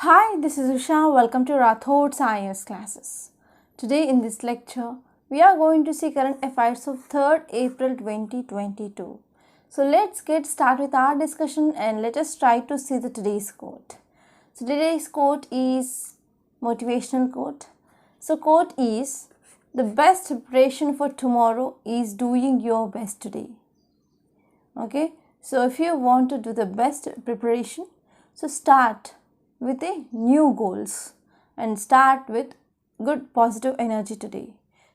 Hi, this is Usha. Welcome to Rathod Science classes. Today in this lecture, we are going to see current affairs of 3rd April 2022. So let's get started with our discussion and let us try to see the today's quote. So today's quote is motivational quote. So quote is, the best preparation for tomorrow is doing your best today. Okay, so if you want to do the best preparation, so start with a new goals and start with good positive energy today.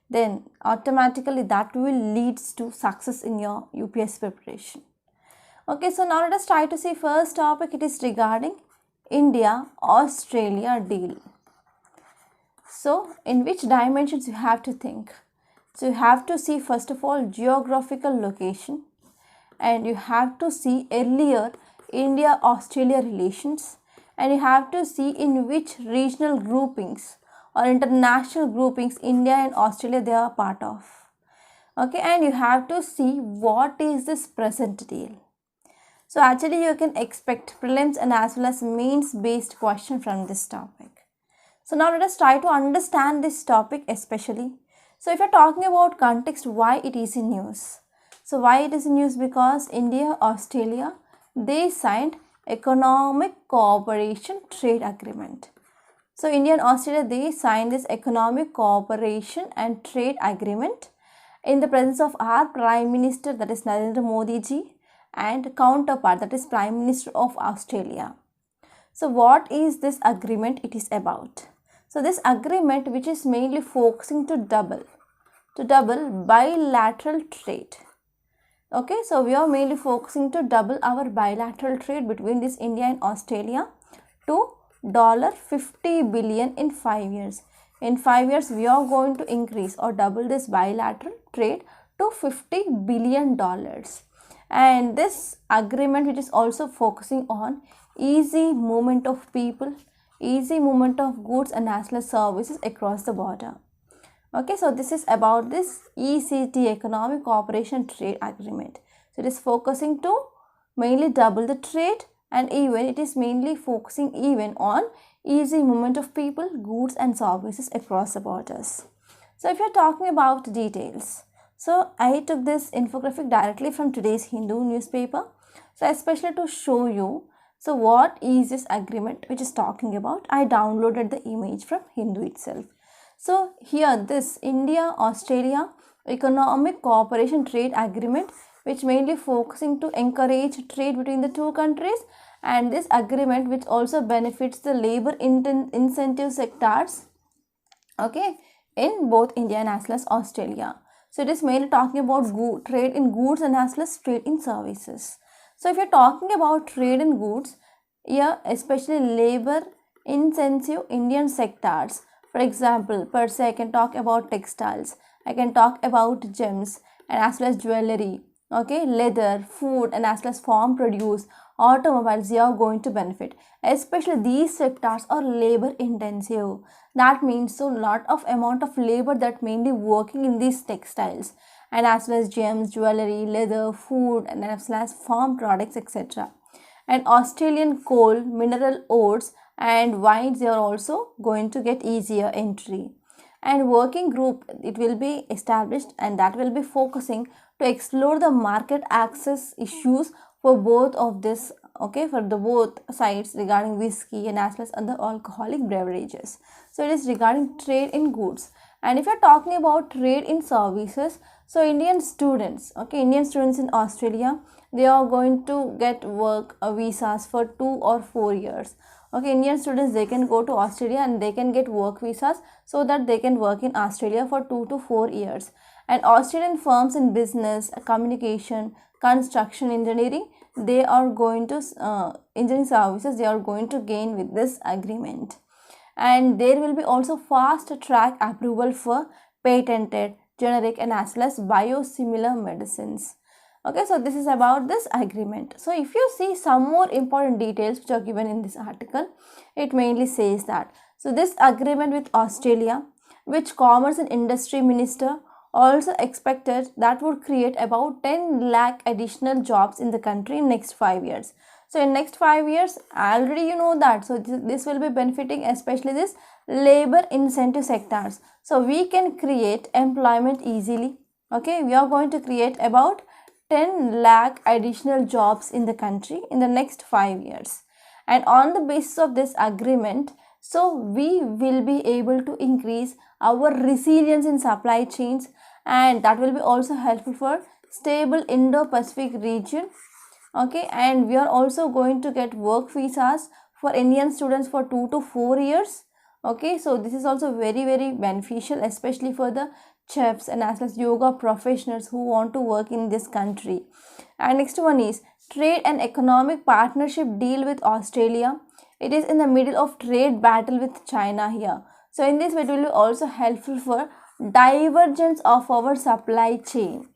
Then automatically that will leads to success in your UPSC preparation. Okay, so now let us try to see first topic. It is regarding India-Australia deal. So in which dimensions you have to think? So you have to see first of all geographical location, and you have to see earlier India-Australia relations, and you have to see in which regional groupings or international groupings India and Australia they are part of. Okay, and you have to see what is this present deal. So actually you can expect prelims and as well as mains based question from this topic. So now let us try to understand this topic especially. So if you're talking about context, why it is in news. So why it is in news? Because India, Australia, they signed economic cooperation trade agreement. So India and Australia, they signed this economic cooperation and trade agreement in the presence of our Prime Minister, that is Narendra Modi ji, and counterpart, that is Prime Minister of Australia. So what is this agreement it is about? So this agreement, which is mainly focusing to double bilateral trade. Okay, so we are mainly focusing to double our bilateral trade between this India and Australia to $50 billion in 5 years. In 5 years, we are going to increase or double this bilateral trade to $50 billion. And this agreement, which is also focusing on easy movement of people, easy movement of goods and as well as services across the border. Okay, so this is about this ECT, Economic Cooperation Trade Agreement. So it is focusing to mainly double the trade, and even it is mainly focusing even on easy movement of people, goods and services across the borders. So if you're talking about details, so I took this infographic directly from today's Hindu newspaper. So especially to show you, so what is this agreement which is talking about, I downloaded the image from Hindu itself. So here this India-Australia Economic Cooperation Trade Agreement, which mainly focusing to encourage trade between the two countries, and this agreement which also benefits the labor incentive sectors, okay, in both India and as well as Australia. So it is mainly talking about trade in goods and as well as trade in services. So if you're talking about trade in goods, here especially labor intensive Indian sectors. For example, per se I can talk about textiles, I can talk about gems and as well as jewelry, okay, leather, food and as well as farm produce, automobiles, they are going to benefit. Especially these sectors are labor intensive. That means so lot of amount of labor that mainly working in these textiles and as well as gems, jewelry, leather, food and as well as farm products, etc. And Australian coal, mineral ores and wines, they are also going to get easier entry. And working group, it will be established and that will be focusing to explore the market access issues for both of this, okay, for the both sides regarding whiskey and as well as other alcoholic beverages. So it is regarding trade in goods. And if you're talking about trade in services, so Indian students, okay, Indian students in Australia, they are going to get work visas for 2 or 4 years. Okay, Indian students, they can go to Australia and they can get work visas so that they can work in Australia for 2 to 4 years. And Australian firms in business, communication, construction, engineering, they are going to, engineering services, they are going to gain with this agreement. And there will be also fast track approval for patented, generic and as well as biosimilar medicines. Okay, so this is about this agreement. So if you see some more important details which are given in this article, it mainly says that, so this agreement with Australia, which Commerce and Industry Minister also expected that would create about 10 lakh additional jobs in the country in next 5 years. So in next 5 years, already you know that. So this will be benefiting especially this labor incentive sectors. So we can create employment easily. Okay, we are going to create about 10 lakh additional jobs in the country in the next 5 years. And on the basis of this agreement, so we will be able to increase our resilience in supply chains, and that will be also helpful for stable Indo-Pacific region. Okay, and we are also going to get work visas for Indian students for 2 to 4 years. Okay, so this is also very beneficial, especially for the chefs and as well as yoga professionals who want to work in this country. And next one is trade and economic partnership deal with Australia. It is in the middle of trade battle with China here. So in this way, it will be also helpful for divergence of our supply chain,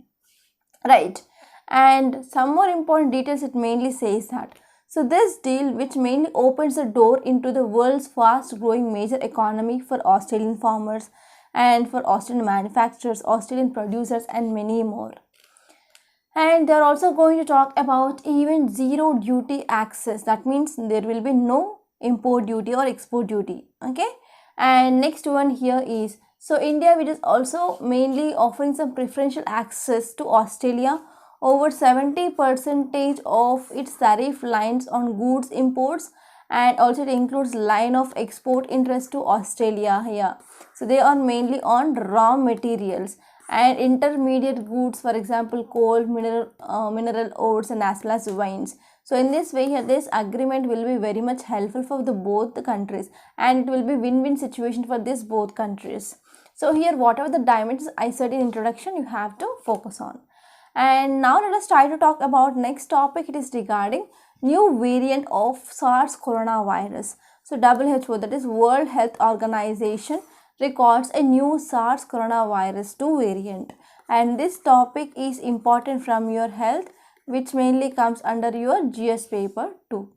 right? And some more important details, it mainly says that, so this deal which mainly opens the door into the world's fast growing major economy for Australian farmers and for Australian manufacturers, Australian producers, and many more. And they are also going to talk about even zero duty access. That means there will be no import duty or export duty. Okay, and next one here is, so India, which is also mainly offering some preferential access to Australia over 70% of its tariff lines on goods imports, and also it includes line of export interest to Australia here. So they are mainly on raw materials and intermediate goods, for example coal, mineral ores, and as well as wines. So in this way here, this agreement will be very much helpful for both the countries, and it will be win-win situation for this both countries. So here whatever the dimensions I said in introduction, you have to focus on. And now let us try to talk about next topic. It is regarding new variant of SARS coronavirus. So WHO, that is World Health Organization, records a new SARS coronavirus 2 variant, and this topic is important from your health, which mainly comes under your GS paper 2.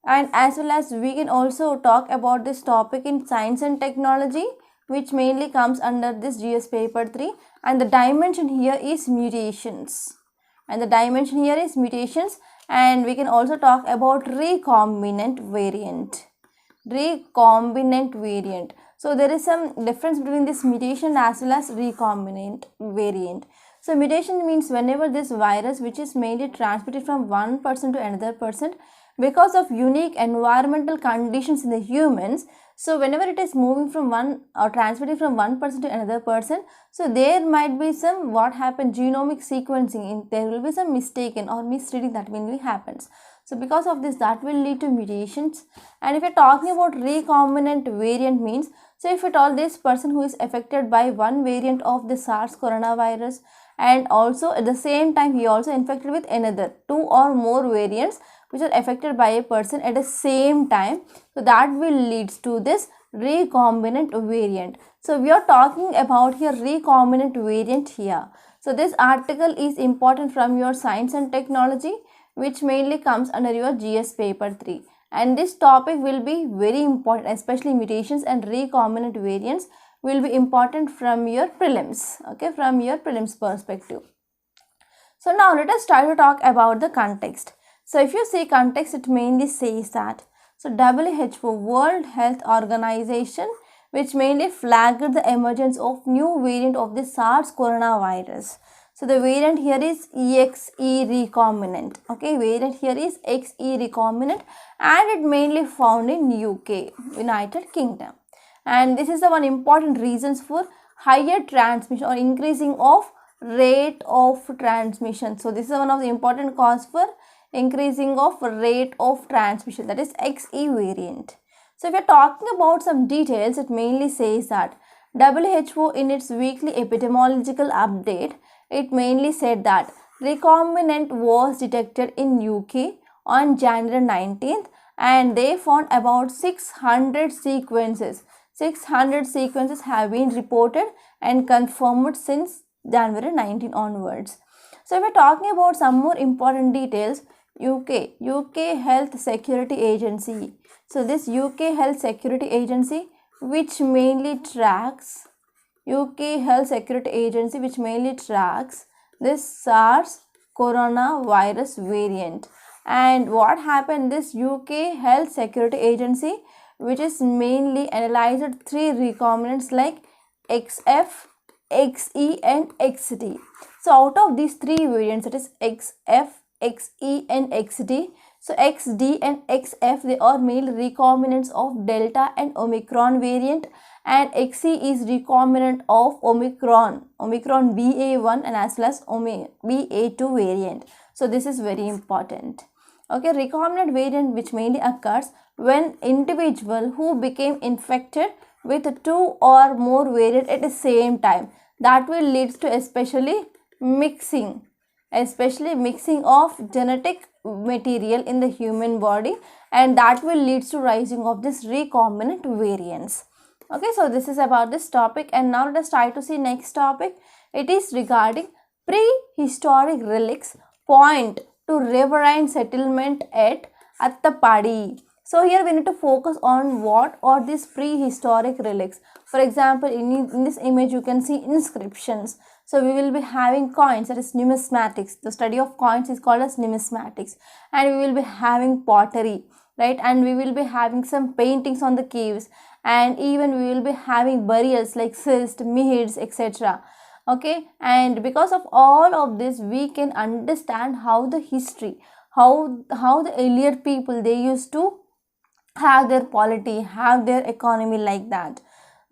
And as well as we can also talk about this topic in science and technology, which mainly comes under this GS paper 3, and the dimension here is mutations. And we can also talk about recombinant variant. So there is some difference between this mutation as well as recombinant variant. So mutation means whenever this virus, which is mainly transmitted from one person to another person because of unique environmental conditions in the humans, so whenever it is moving from one or transmitting from one person to another person, so there might be some genomic sequencing, there will be some mistaken or misreading that mainly happens. So because of this, that will lead to mutations. And if you're talking about recombinant variant means, so if at all this person who is affected by one variant of the SARS coronavirus, and also at the same time he also infected with another 2 or more variants which are affected by a person at the same time, so that will leads to this recombinant variant. So we are talking about here recombinant variant here. So this article is important from your science and technology, which mainly comes under your GS paper 3, and this topic will be very important, especially mutations and recombinant variants will be important from your prelims, okay, from your prelims perspective. So now let us try to talk about the context. So if you see context, it mainly says that, so WHO, World Health Organization, which mainly flagged the emergence of new variant of the SARS coronavirus. So the variant here is XE recombinant, okay, variant here is XE recombinant, and it mainly found in UK, United Kingdom. And this is the one important reasons for higher transmission or increasing of rate of transmission. So this is one of the important cause for increasing of rate of transmission, that is XE variant. So if we are talking about some details, it mainly says that WHO in its weekly epidemiological update, it mainly said that recombinant was detected in UK on January 19th, and they found about 600 sequences. 600 sequences have been reported and confirmed since January 19 onwards. So if we are talking about some more important details, UK Health Security Agency. So this UK Health Security Agency, which mainly tracks this SARS coronavirus variant, And what happened, this UK Health Security Agency, which is mainly analyzed 3 recombinants like XF, XE and XD. So out of these 3 variants, that is XF, XE and XD, so XD and XF, they are mainly recombinants of Delta and Omicron variant, and XE is recombinant of Omicron BA1 and as well as BA2 variant. So this is very important. Okay, recombinant variant which mainly occurs when individual who became infected with 2 or more variant at the same time, that will lead to especially mixing of genetic material in the human body, and that will lead to rising of this recombinant variants. Okay, so this is about this topic, and now let us try to see next topic. It is regarding prehistoric relics point to riverine settlement at Attapadi. So here we need to focus on what are these prehistoric relics. For example, in this image you can see inscriptions. So we will be having coins, that is numismatics. The study of coins is called as numismatics. And we will be having pottery, right? And we will be having some paintings on the caves. And even we will be having burials like cyst, mihids, etc. Okay, and because of all of this, we can understand how the history, how the earlier people, they used to have their polity, have their economy like that.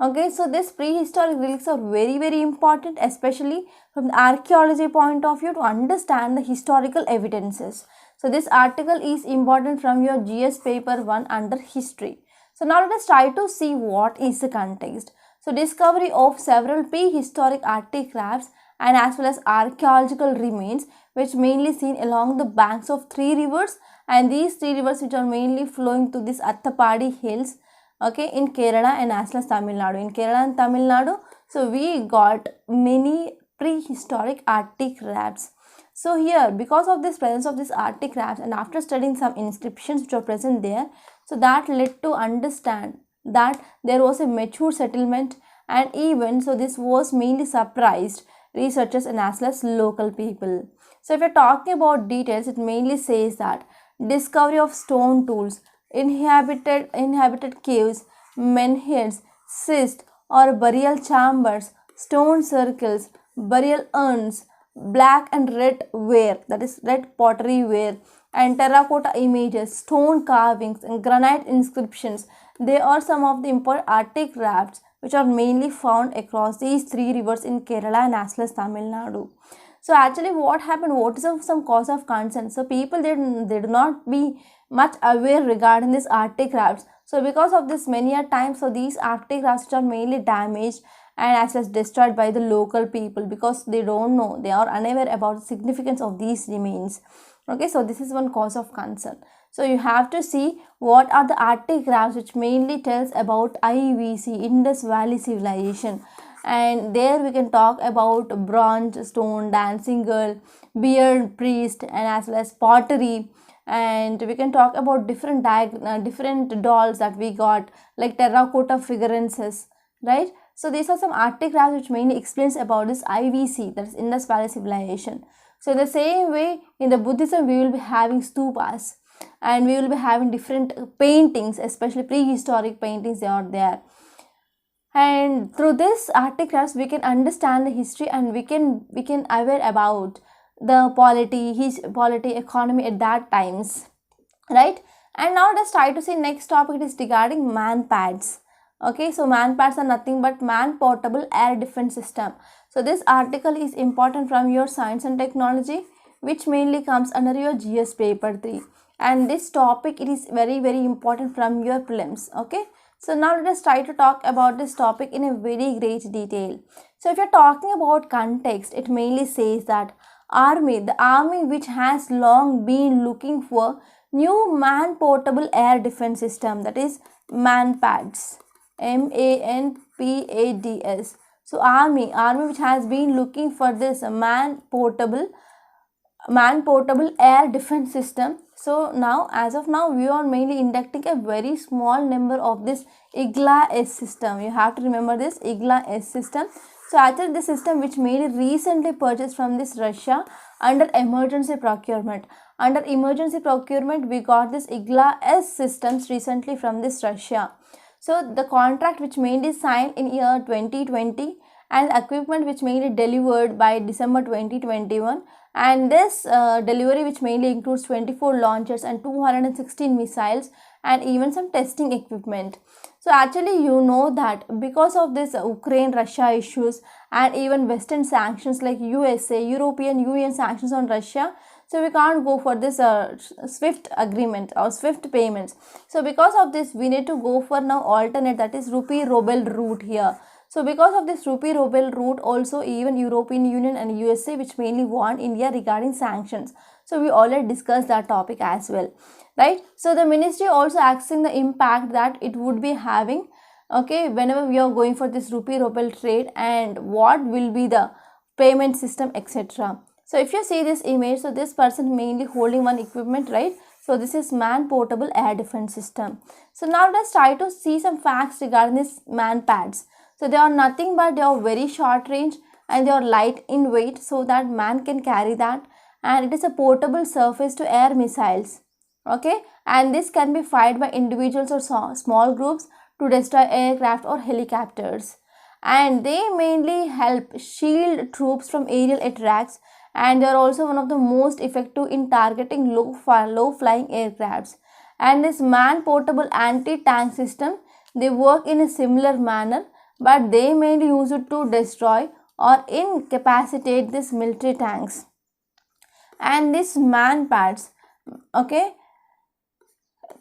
Okay, so these prehistoric relics are very important, especially from the archaeology point of view, to understand the historical evidences. So this article is important from your GS paper 1 under history. So now let us try to see what is the context. So discovery of several prehistoric artifacts and as well as archaeological remains, which mainly seen along the banks of 3 rivers, and these 3 rivers which are mainly flowing to this Attapadi hills, okay, in Kerala and as well as Tamil Nadu. In Kerala and Tamil Nadu, so we got many prehistoric artifacts. So here, because of this presence of these artifacts and after studying some inscriptions which are present there, so that led to understand that there was a mature settlement, and even so this was mainly surprised researchers and as well as local people. So if you're talking about details, it mainly says that discovery of stone tools, inhabited caves, menhirs, cysts or burial chambers, stone circles, burial urns, black and red ware, that is red pottery ware, and terracotta images, stone carvings and granite inscriptions. They are some of the important artifacts which are mainly found across these 3 rivers in Kerala and as well as Tamil Nadu. So actually what happened, what is some cause of concern? So people, they do not be much aware regarding these artifacts. So because of this, many a times, so these artifacts which are mainly damaged and as well as destroyed by the local people, because they don't know, they are unaware about the significance of these remains. Okay, so this is one cause of concern. So you have to see what are the artifacts which mainly tells about IVC, Indus Valley Civilization. And there we can talk about bronze, stone, dancing girl, beard priest and as well as pottery. And we can talk about different dolls that we got, like terracotta figurances, right? So these are some artifacts which mainly explains about this IVC, that is Indus Valley Civilization. So in the same way, in the Buddhism, we will be having stupas and we will be having different paintings, especially prehistoric paintings, they are there. And through this artifacts, we can understand the history and we can aware about the polity, economy at that times, right? And now let's try to see next topic. It is regarding Manpads. Okay, so Manpads are nothing but man portable air defense system. So this article is important from your science and technology, which mainly comes under your GS paper 3. And this topic, it is very important from your prelims. Okay, so now let us try to talk about this topic in a very great detail. So if you're talking about context, it mainly says that the army which has long been looking for new man portable air defense system, that is Manpads, MANPADS. So army which has been looking for this man portable air defense system. So now, as of now, we are mainly inducting a very small number of this IGLA-S system. You have to remember this IGLA-S system. So actually this system which mainly recently purchased from this Russia under emergency procurement. under emergency procurement we got this IGLA-S systems recently from this Russia. So the contract which mainly signed in year 2020 and equipment which mainly delivered by December 2021, and this delivery which mainly includes 24 launchers and 216 missiles and even some testing equipment. So actually you know that because of this Ukraine-Russia issues and even Western sanctions like USA, European Union sanctions on Russia, so we can't go for this SWIFT agreement or SWIFT payments. So because of this we need to go for now alternate, that is rupee ruble route here. So because of this rupee ruble route also even European Union and USA which mainly warned India regarding sanctions. So we already discussed that topic as well, right? So the ministry also asking the impact that it would be having, okay, whenever we are going for this rupee ruble trade and what will be the payment system, etc. So if you see this image, so this person mainly holding one equipment, right? So this is man portable air defense system. So now let's try to see some facts regarding this Manpads. So they are nothing but they are very short range and they are light in weight so that man can carry that, and it is a portable surface to air missiles, okay, and this can be fired by individuals or small groups to destroy aircraft or helicopters, and they mainly help shield troops from aerial attacks, and they are also one of the most effective in targeting low flying aircrafts. And this man portable anti-tank system, they work in a similar manner, but they mainly use it to destroy or incapacitate these military tanks. And this Manpads, okay,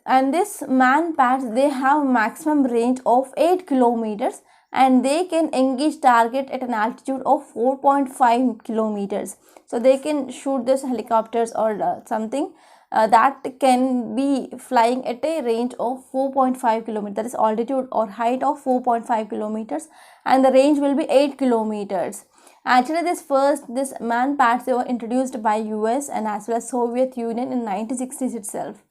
and this Manpads, they have maximum range of 8 kilometers and they can engage target at an altitude of 4.5 kilometers. So they can shoot this helicopters or something that can be flying at a range of 4.5 kilometers, that is altitude or height of 4.5 kilometers, and the range will be 8 kilometers. Actually this Manpads, they were introduced by US and as well as Soviet Union in 1960s itself.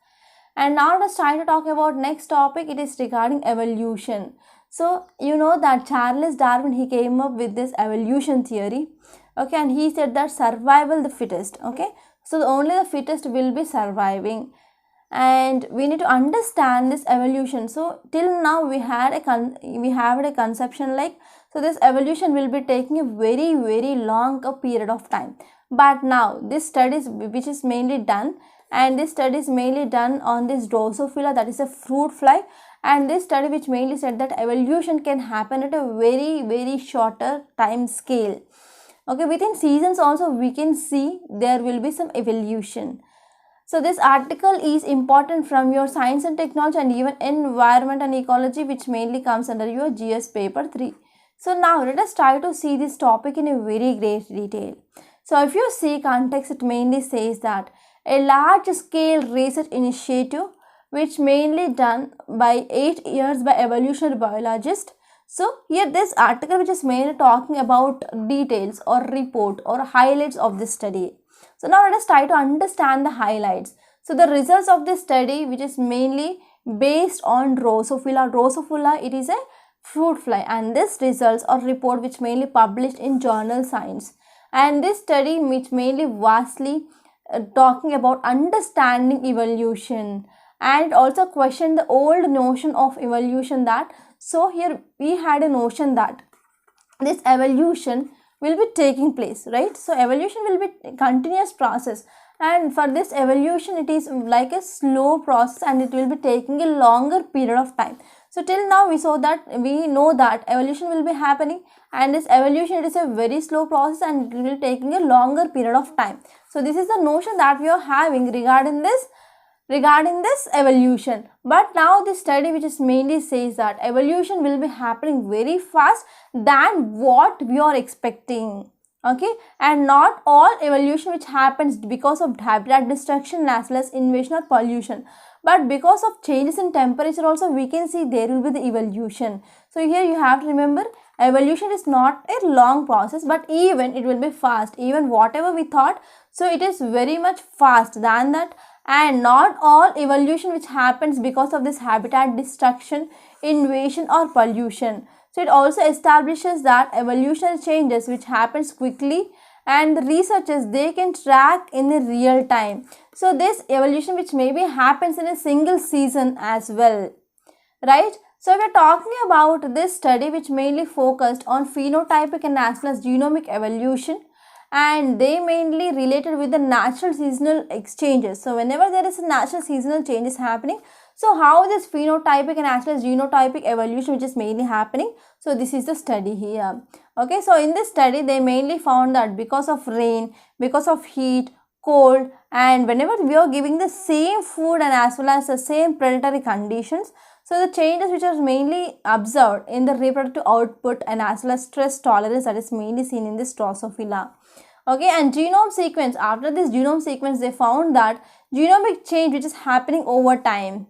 And now let's try to talk about next topic. It is regarding evolution. So you know that Charles Darwin, he came up with this evolution theory, okay, and he said that survival the fittest, okay. So only the fittest will be surviving, and we need to understand this evolution. So till now we had a conception like, so this evolution will be taking a very long period of time, but now this studies which is mainly done, and this study is mainly done on this Drosophila, that is a fruit fly, and this study which mainly said that evolution can happen at a very shorter time scale. Okay, within seasons also we can see there will be some evolution. So this article is important from your science and technology and even environment and ecology, which mainly comes under your GS paper 3. So now let us try to see this topic in a very great detail. So if you see context, it mainly says that a large scale research initiative which mainly done by 8 years by evolutionary biologists. So here this article which is mainly talking about details or report or highlights of this study. So now let us try to understand the highlights. So the results of this study which is mainly based on Drosophila. Drosophila, it is a fruit fly, and this results or report which mainly published in journal Science. And this study which mainly vastly talking about understanding evolution and also question the old notion of evolution that, so here we had a notion that this evolution will be taking place, right? So evolution will be a continuous process, and for this evolution it is like a slow process and it will be taking a longer period of time. So till now we know that evolution will be happening, and this evolution, it is a very slow process and it will be taking a longer period of time. So this is the notion that we are having regarding this evolution. But now this study which is mainly says that evolution will be happening very fast than what we are expecting, okay, and not all evolution which happens because of habitat destruction as well as invasion or pollution, but because of changes in temperature also we can see there will be the evolution. So here you have to remember, evolution is not a long process, but even it will be fast, even whatever we thought, so it is very much fast than that. And not all evolution which happens because of this habitat destruction, invasion or pollution. So it also establishes that evolutionary changes which happens quickly and the researchers, they can track in the real time. So this evolution which maybe happens in a single season as well, right? So we are talking about this study which mainly focused on phenotypic and as well as genomic evolution, and they mainly related with the natural seasonal exchanges. So whenever there is a natural seasonal changes happening, so how this phenotypic and as well as genotypic evolution which is mainly happening. So this is the study here. Okay, so in this study they mainly found that because of rain, because of heat, cold, and whenever we are giving the same food and as well as the same predatory conditions, so the changes which are mainly observed in the reproductive output and as well as stress tolerance, that is mainly seen in this Drosophila. Okay, and genome sequence, after this genome sequence they found that genomic change which is happening over time.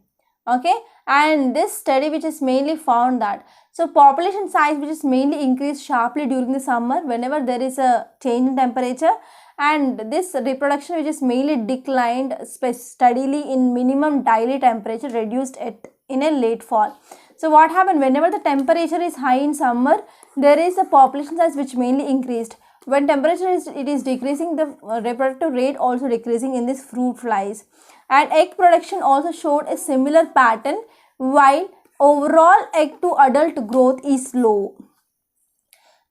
Okay, and this study which is mainly found that, so population size which is mainly increased sharply during the summer whenever there is a change in temperature, and this reproduction which is mainly declined steadily in minimum daily temperature reduced in a late fall. So what happened, whenever the temperature is high in summer, there is a population size which mainly increased. When temperature is decreasing, the reproductive rate also decreasing in this fruit flies, and egg production also showed a similar pattern, while overall egg to adult growth is low.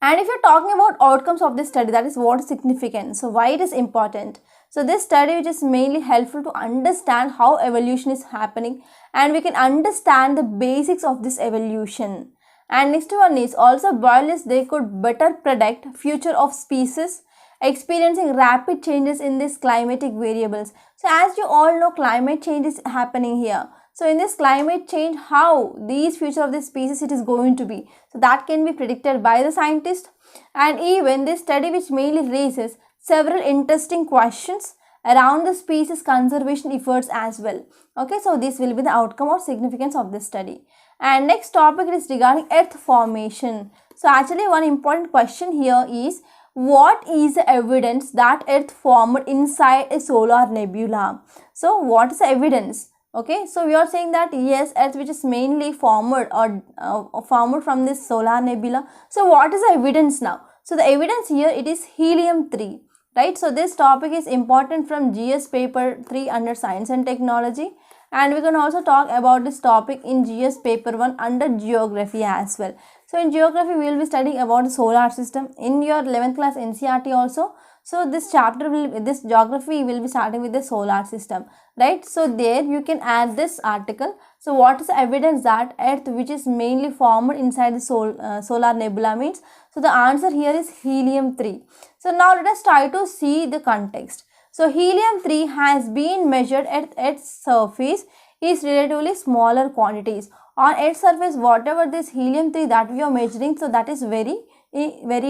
And if you're talking about outcomes of this study, that is what is significant. So why it is important? So this study which is mainly helpful to understand how evolution is happening, and we can understand the basics of this evolution. And next one is also biologists, they could better predict future of species experiencing rapid changes in these climatic variables. So as you all know, climate change is happening here. So in this climate change, how these future of this species it is going to be, so that can be predicted by the scientists. And even this study which mainly raises several interesting questions around the species conservation efforts as well. Okay, so this will be the outcome or significance of this study. And next topic is regarding earth formation. So actually one important question here is, what is the evidence that earth formed inside a solar nebula? So what is the evidence? Okay, so we are saying that yes, earth which is mainly formed or formed from this solar nebula. So what is the evidence now? So the evidence here, it is helium-3, right? So this topic is important from GS paper 3 under science and technology, and we can also talk about this topic in GS paper 1 under geography as well. So in geography we will be studying about the solar system in your 11th class NCERT also. So this this geography will be starting with the solar system, right? So there you can add this article. So what is the evidence that earth which is mainly formed inside the solar nebula means? So the answer here is helium-3. So now let us try to see the context. So helium-3 has been measured at its surface is relatively smaller quantities. On its surface, whatever this helium-3 that we are measuring, so that is very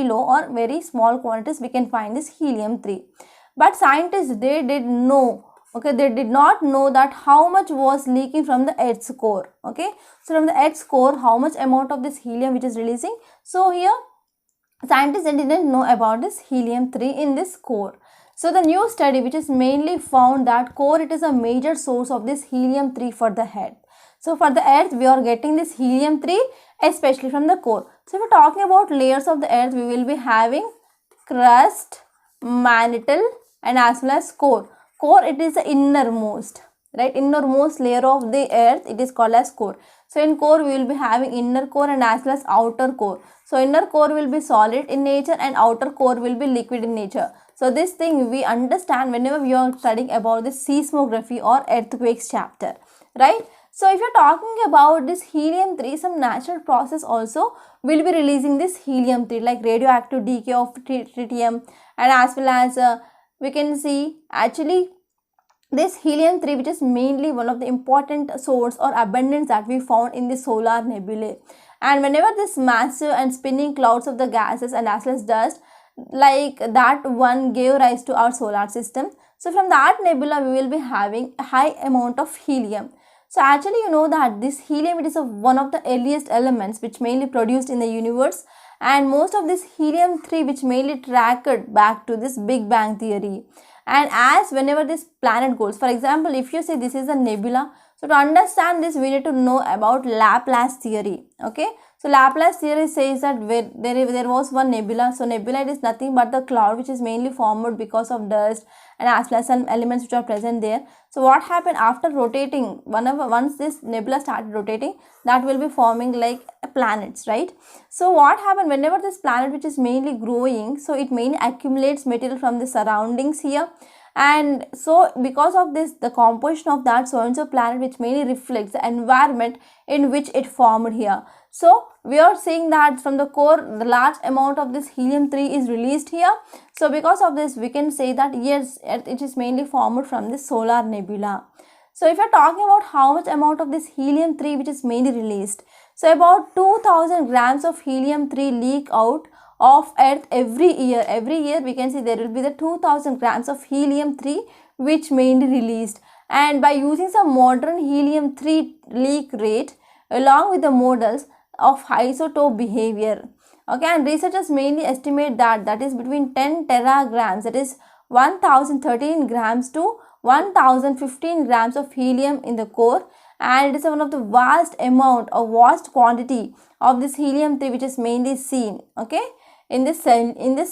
low or very small quantities we can find this helium-3. But scientists, they did know, okay, they did not know that how much was leaking from the Earth's core. Okay, so from the Earth's core, how much amount of this helium which is releasing. So here scientists, they didn't know about this helium-3 in this core. So the new study which is mainly found that core, it is a major source of this helium-3 for the Earth. So for the Earth, we are getting this helium-3 especially from the core. So if we are talking about layers of the Earth, we will be having crust, mantle, and as well as core. Core, it is the innermost, right? Innermost layer of the Earth, it is called as core. So in core, we will be having inner core and as well as outer core. So inner core will be solid in nature and outer core will be liquid in nature. So this thing we understand whenever we are studying about the seismography or earthquakes chapter, right? So if you're talking about this helium-3, some natural process also will be releasing this helium-3, like radioactive decay of tritium, and as well as we can see actually this helium-3 which is mainly one of the important source or abundance that we found in the solar nebulae. And whenever this massive and spinning clouds of the gases and as well as dust, like that one gave rise to our solar system. So from that nebula we will be having a high amount of helium. So actually you know that this helium, it is one of the earliest elements which mainly produced in the universe, and most of this helium-3 which mainly tracked back to this Big Bang theory. And as whenever this planet goes, for example, if you say this is a nebula, So to understand this, we need to know about Laplace theory. Okay, so Laplace theory says that there was one nebula. So nebula is nothing but the cloud which is mainly formed because of dust and as well as some elements which are present there. So what happened after rotating, once this nebula started rotating, that will be forming like planets, right? So what happened, whenever this planet which is mainly growing, so it mainly accumulates material from the surroundings here, and so because of this, the composition of that so and so planet which mainly reflects the environment in which it formed here. So we are seeing that from the core, the large amount of this helium-3 is released here. So because of this, we can say that yes, it is mainly formed from the solar nebula. So if you are talking about how much amount of this helium-3 which is mainly released, so about 2000 grams of helium-3 leak out of Earth every year. Every year we can see there will be the 2000 grams of helium-3 which mainly released, and by using some modern helium-3 leak rate along with the models of isotope behavior, okay, and researchers mainly estimate that is between 10 teragrams, that is 1013 grams to 1015 grams of helium in the core, and it is one of the vast amount or vast quantity of this helium-3 which is mainly seen, okay, in this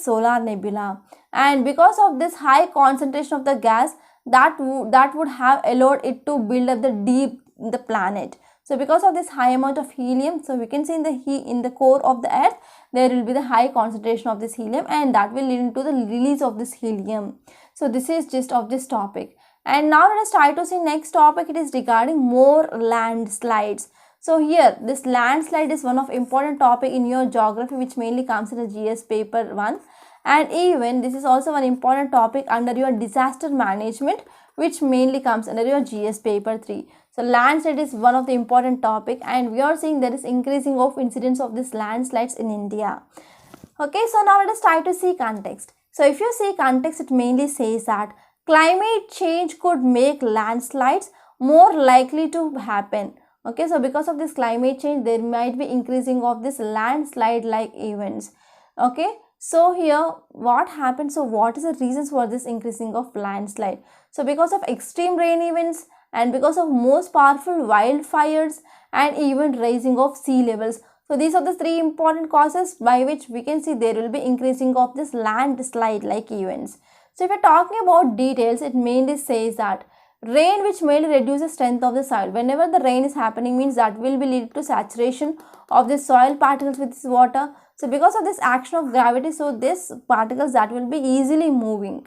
solar nebula. And because of this high concentration of the gas, that would have allowed it to build up the deep in the planet. So because of this high amount of helium, so we can see in the core of the Earth there will be the high concentration of this helium, and that will lead to the release of this helium. So this is gist of this topic. And now let us try to see next topic. It is regarding more landslides. So here this landslide is one of important topic in your geography which mainly comes in the GS paper 1, and even this is also one important topic under your disaster management which mainly comes under your GS paper 3. So landslide is one of the important topic, and we are seeing there is increasing of incidence of these landslides in India. Okay, so now let us try to see context. So if you see context, it mainly says that climate change could make landslides more likely to happen. Okay, so because of this climate change, there might be increasing of this landslide like events. Okay, so here what happens? So what is the reasons for this increasing of landslide? So because of extreme rain events, and because of most powerful wildfires, and even rising of sea levels. So these are the three important causes by which we can see there will be increasing of this landslide like events. So if you're talking about details, it mainly says that rain which mainly reduces strength of the soil. Whenever the rain is happening, means that will be lead to saturation of the soil particles with this water. So because of this action of gravity, so these particles that will be easily moving,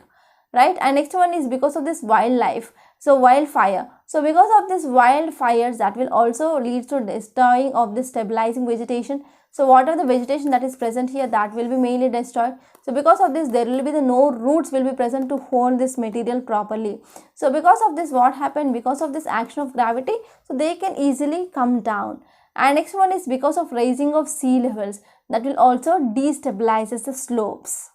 right? And next one is because of this wildlife. So wildfire. So because of this wildfires, that will also lead to destroying of the stabilizing vegetation. So what are the vegetation that is present here, that will be mainly destroyed. So because of this, there will be no roots will be present to hold this material properly. So because of this, what happened? Because of this action of gravity, so they can easily come down. And next one is because of rising of sea levels, that will also destabilize the slopes.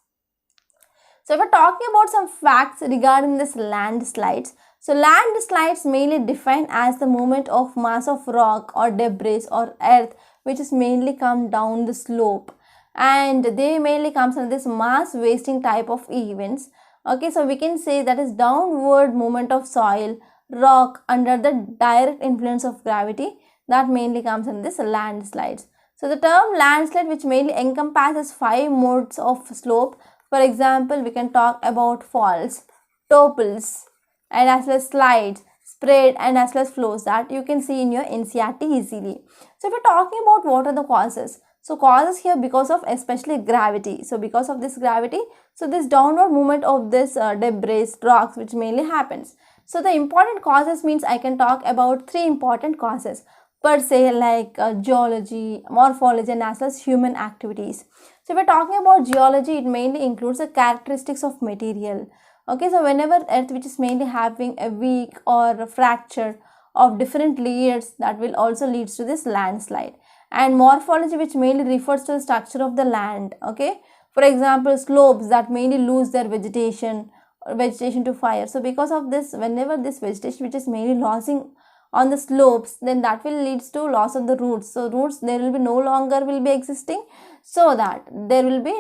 So if we're talking about some facts regarding this landslides, so landslides mainly defined as the movement of mass of rock or debris or earth which is mainly come down the slope, and they mainly comes under this mass wasting type of events. Okay, so we can say that is downward movement of soil, rock under the direct influence of gravity, that mainly comes in this landslides. So the term landslide which mainly encompasses 5 modes of slope. For example, we can talk about falls, topples, and as well as slides, spread, and as well as flows, that you can see in your NCERT easily. So if you're talking about what are the causes, so causes here because of especially gravity. So because of this gravity, so this downward movement of this debris, rocks which mainly happens. So the important causes means I can talk about 3 important causes per se, like geology, morphology, and as well as human activities. So if we're talking about geology, it mainly includes the characteristics of material. Okay, so whenever earth which is mainly having a weak or a fracture of different layers, that will also leads to this landslide. And morphology which mainly refers to the structure of the land. Okay, for example, slopes that mainly lose their vegetation or vegetation to fire. So because of this, whenever this vegetation which is mainly losing on the slopes, then that will leads to loss of the roots. So roots there will be no longer will be existing, so that there will be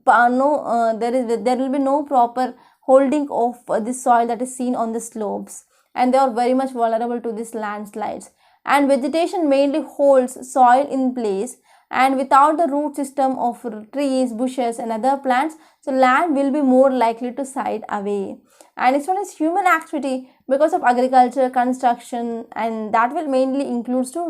there will be no proper holding of this soil that is seen on the slopes, and they are very much vulnerable to these landslides. And vegetation mainly holds soil in place, and without the root system of trees, bushes and other plants, so land will be more likely to side away. And next one is human activity because of agriculture, construction, and that will mainly includes to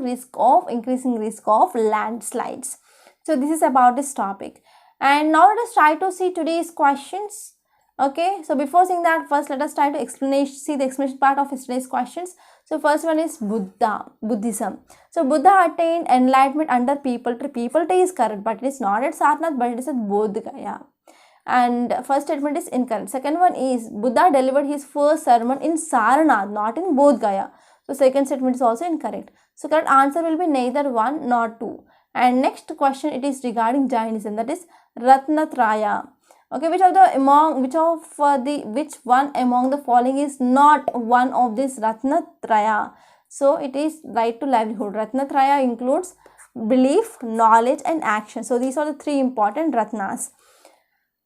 increasing risk of landslides. So this is about this topic. And now let us try to see today's questions. Okay, so before seeing that, first let us try to see the explanation part of today's questions. So first one is Buddhism. So Buddha attained enlightenment under people tree. People tree is correct, but it is not at Sarnath, but it is at Bodh Gaya. And first statement is incorrect. Second one is Buddha delivered his first sermon in Sarnath, not in Bodh Gaya. So second statement is also incorrect. So correct answer will be neither one nor two. And next question, it is regarding Jainism, that is Ratnatraya. Okay, which one among the following is not one of this Ratnatraya? So it is right to livelihood. Ratnatraya includes belief, knowledge and action. So these are the three important Ratnas.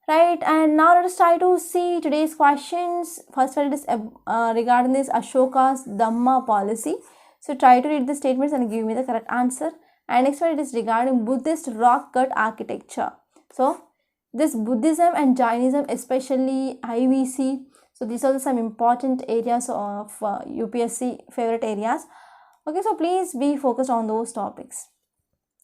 Right, and now let us try to see today's questions. First one is regarding this Ashoka's Dhamma policy. So try to read the statements and give me the correct answer. And next one, it is regarding Buddhist rock cut architecture. So this Buddhism and Jainism, especially IVC, so these are some important areas of UPSC favorite areas. Okay, so please be focused on those topics.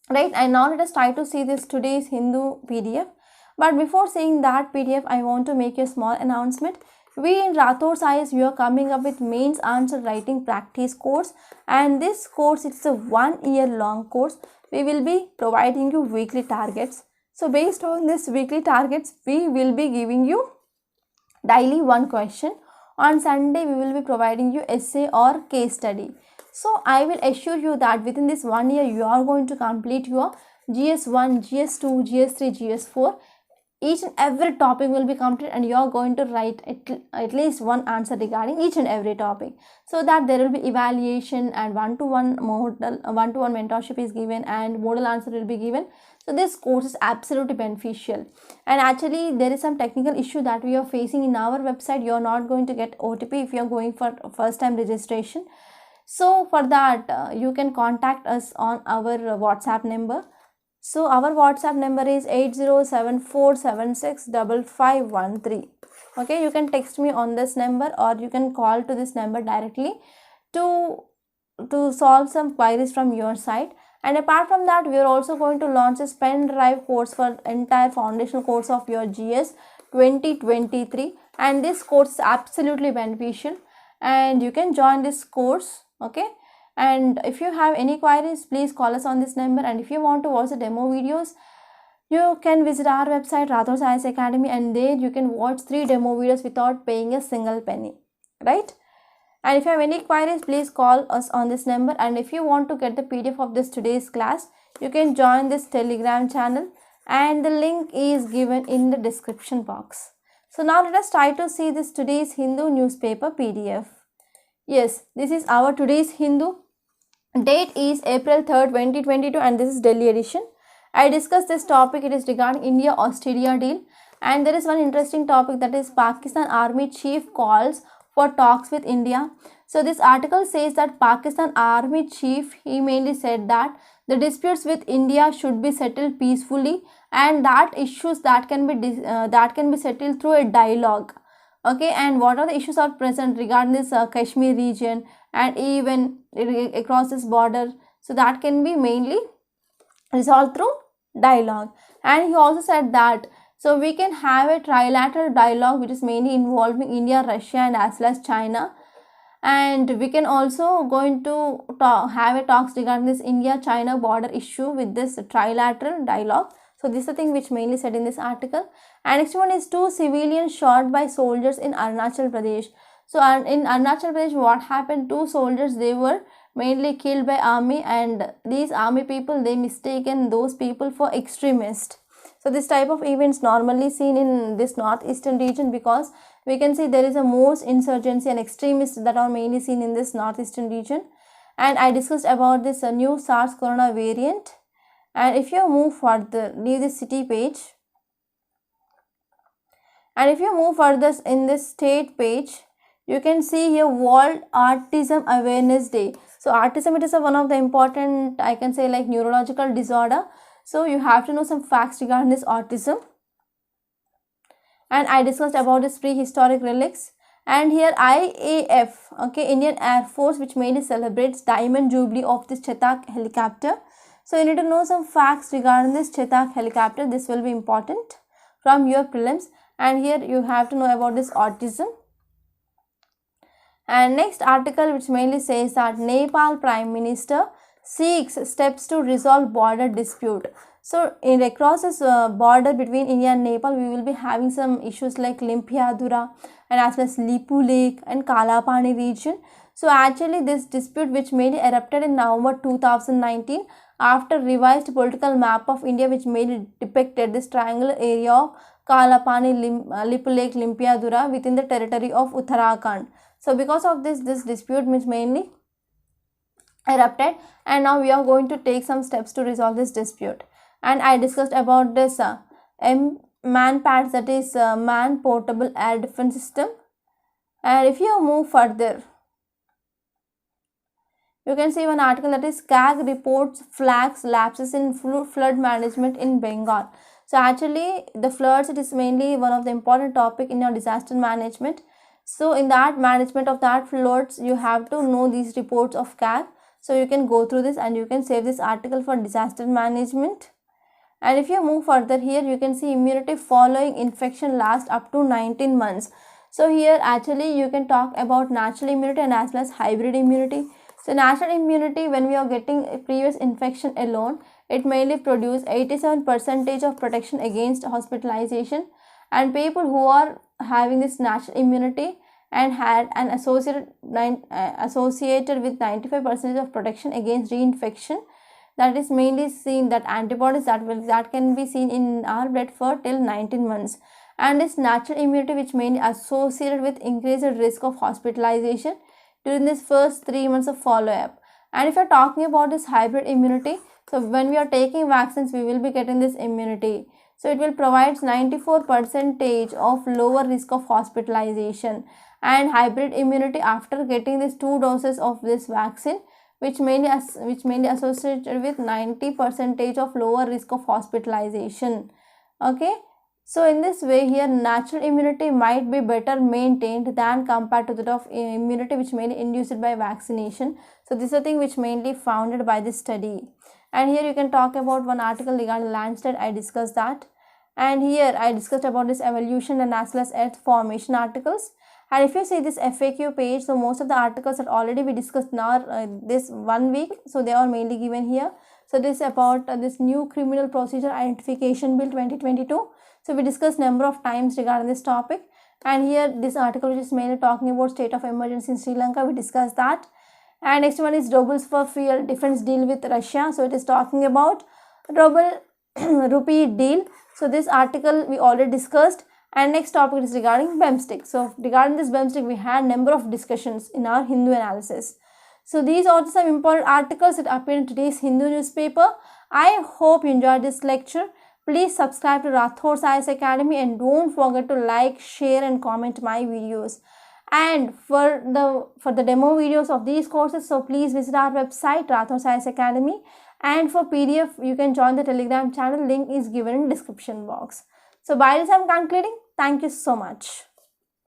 Right, and now let us try to see this today's Hindu PDF. But before seeing that PDF, I want to make a small announcement. We in Rathod Science, we are coming up with mains answer writing practice course, and this course, it's a 1 year long course. We will be providing you weekly targets. So based on this weekly targets, we will be giving you daily one question. On Sunday, we will be providing you essay or case study. So I will assure you that within this 1 year, you are going to complete your GS1, GS2, GS3, GS4. Each and every topic will be completed, and you are going to write at least one answer regarding each and every topic, so that there will be evaluation and one-to-one mentorship is given and model answer will be given. So this course is absolutely beneficial. And actually there is some technical issue that we are facing in our website. You are not going to get OTP if you are going for first time registration. So for that you can contact us on our WhatsApp number. So our WhatsApp number is 8074765513. Okay, you can text me on this number, or you can call to this number directly to solve some queries from your side. And apart from that, we are also going to launch a pen drive course for entire foundational course of your GS 2023, and this course is absolutely beneficial and you can join this course. Okay, and if you have any queries, please call us on this number. And if you want to watch the demo videos, you can visit our website Rathod Science Academy, and there you can watch 3 demo videos without paying a single penny, right? And if you have any queries, please call us on this number. And if you want to get the PDF of this today's class, you can join this Telegram channel, and the link is given in the description box. So now let us try to see this today's Hindu newspaper PDF. Yes, this is our today's Hindu. Date is April 3rd, 2022, and this is Delhi edition. I discussed this topic. It is regarding India-Australia deal, and there is one interesting topic, that is Pakistan Army Chief calls for talks with India. So this article says that Pakistan Army Chief, he mainly said that the disputes with India should be settled peacefully, and that issues that can be settled through a dialogue. Okay, and what are the issues are present regarding this Kashmir region and even across this border, so that can be mainly resolved through dialogue. And he also said that so we can have a trilateral dialogue which is mainly involving India, Russia and as well as China, and we can also going to have a talks regarding this India-China border issue with this trilateral dialogue. So this is the thing which mainly said in this article. And next one is 2 civilians shot by soldiers in Arunachal Pradesh. So in Arunachal Pradesh, what happened? 2 soldiers, they were mainly killed by army, and these army people, they mistaken those people for extremists. So this type of events normally seen in this northeastern region, because we can see there is a most insurgency and extremists that are mainly seen in this northeastern region. And I discussed about this new SARS corona variant. And if you move further, leave the city page, and if you move further in this state page, You can see here World Autism Awareness Day. So autism, it is one of the important, I can say, like neurological disorder. So you have to know some facts regarding this autism. And I discussed about this prehistoric relics. And here IAF, okay, Indian Air Force, which mainly celebrates Diamond Jubilee of this Chetak helicopter. So you need to know some facts regarding this Chetak helicopter. This will be important from your prelims. And here you have to know about this autism. And next article, which mainly says that Nepal Prime Minister seeks steps to resolve border dispute. So in across this border between India and Nepal, we will be having some issues like Limpiadura and as well as Lipu Lake and Kalapani region. So actually this dispute, which mainly erupted in November 2019 after revised political map of India, which mainly depicted this triangular area of Kalapani, Lipu Lake, Limpiadura within the territory of Uttarakhand. So because of this dispute which mainly erupted, and now we are going to take some steps to resolve this dispute. And I discussed about this Manpads, that is Man Portable Air Defense System. And if you move further, you can see one article that is CAG reports flags lapses in flood management in Bengal. So actually the floods, it is mainly one of the important topic in your disaster management. So in that management of that floods, you have to know these reports of CAG. So you can go through this and you can save this article for disaster management. And if you move further, here you can see immunity following infection lasts up to 19 months. So here actually you can talk about natural immunity and as well as hybrid immunity. So natural immunity, when we are getting a previous infection alone, it mainly produces 87% of protection against hospitalization. And people who are having this natural immunity and had an associated with 95% of protection against reinfection, that is mainly seen that antibodies that can be seen in our blood for till 19 months. And this natural immunity, which mainly associated with increased risk of hospitalization during this first 3 months of follow-up. And if you're talking about this hybrid immunity, so when we are taking vaccines, we will be getting this immunity. So it will provide 94% of lower risk of hospitalization. And hybrid immunity after getting these 2 doses of this vaccine, which mainly associated with 90% of lower risk of hospitalization. Okay, so in this way here natural immunity might be better maintained than compared to that of immunity which mainly induced by vaccination. So this is a thing which mainly founded by this study. And here you can talk about one article regarding Landslide. I discussed that. And here I discussed about this evolution and as well as earth formation articles. And if you see this FAQ page, so most of the articles that already we discussed now this 1 week, so they are mainly given here. So this is about this new criminal procedure identification bill 2022. So we discussed number of times regarding this topic. And here this article which is mainly talking about state of emergency in Sri Lanka, we discussed that. And next one is rubles for fuel defense deal with Russia. So it is talking about ruble rupee deal. So this article we already discussed. And next topic is regarding BEMSTIC. So regarding this BEMSTIC, we had number of discussions in our Hindu analysis. So these are some important articles that appear in today's Hindu newspaper. I hope you enjoyed this lecture. Please subscribe to Rathod Science Academy and don't forget to like, share and comment my videos. And for the demo videos of these courses, so please visit our website Rathod Science Academy. And for PDF, you can join the Telegram channel. Link is given in description box. So by this I am concluding. Thank you so much.